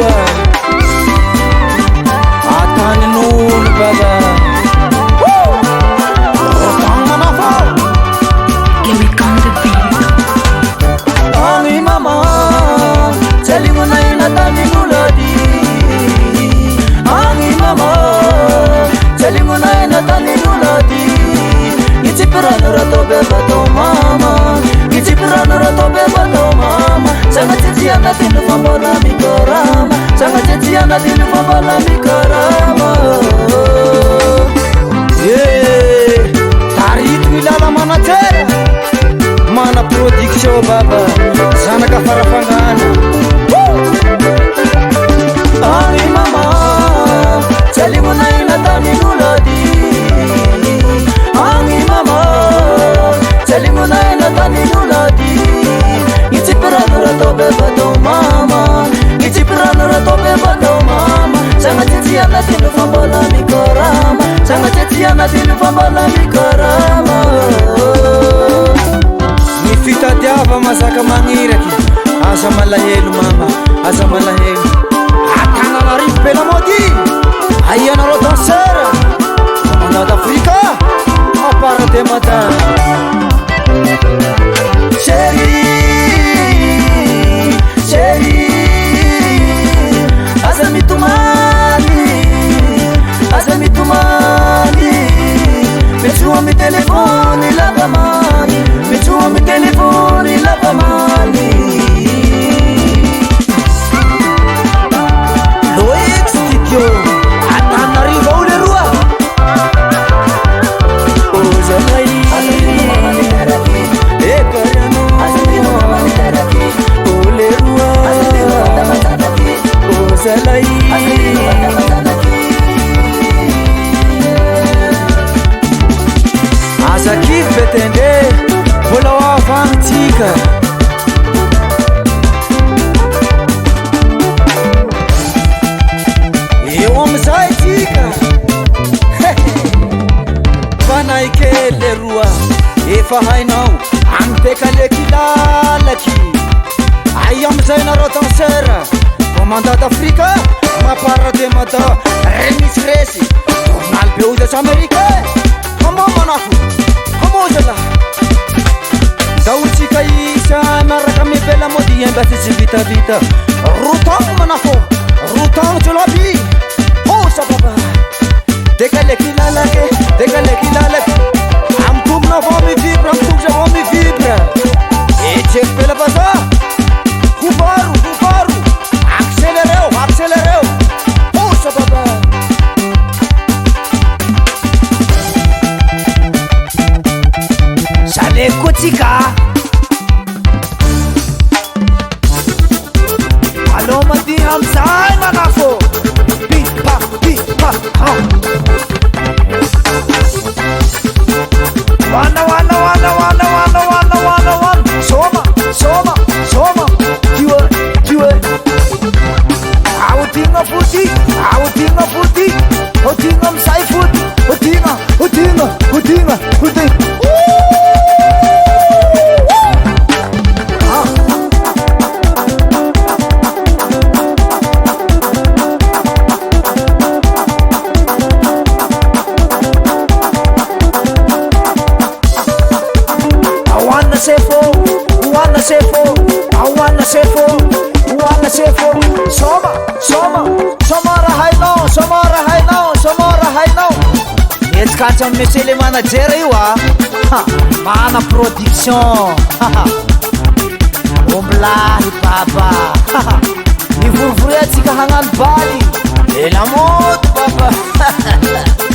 rua atany nolo baba rotanmanafao ani mama celimunai natani nuladi ani mama celimunai natani nuladi Itsipranurato bebato mama Itsipranurato bebato mama Sanga tetiana tinu fambola mikorama Sanga tetiana tinu fambola mikorama Yeah Tarit milala mana tera Mana production baba Sana ka farafangana Ani mama Celimunai natani nuladi Ani mama Celimunai natani nuladi Itsipranurato bebato mama Itsipranurato bebato mama Sanga tetiana tinu fambola mikorama Sanga tetiana tinu fambola mikorama Nifitadiava masaka maniraky Asa malahelo mama Asa malahelo Atananarivo Belamodi Aianareo danseur Manada Afrika Apara de matin Chérie Chérie Asa mitumani Asa mitumani Mechua mi telefoni lava mani Mechua mi telefoni lava mani Loex Tikyo Atanarivo ule rua Ozalai Ekariano Ule rua Ozalai Asa kif betende Vola wafantika Eo amizay tika Fanaikele rua Efa hainao Amtekaleky lalaky Ai amizay nareo danseur Commandant d'Afrique Mapara de mata Remis resy Journal be des Américains Comment manafo Comment zala Daotsika isa Maraka mi Belamodi Emba tsy vitavita Rotagno manafo Rotagno jolabi Oh sababa Dekaleky lalaky Dekaleky lalaky Amtomona avao mi vibre Amtomona avao mi vibre Etseko bela baza Hubaro Hubaro Accéléreo Accéléreo Oh sababa Kotika Alo madi hamsay manafo Pipa pipa Wana wana wana wana wana wana wana wana Soma soma soma Kiwe kiwe Autinga futi Autinga futi Autinga msay futi Autinga Autinga Autinga Autinga Soma, soma, somara hainao, somara hainao, somara hainao. Etsikatsy amin'ny mesele manager io Mana production Omlahy baba Nivorivory atsika hagnano baly Ela moto baba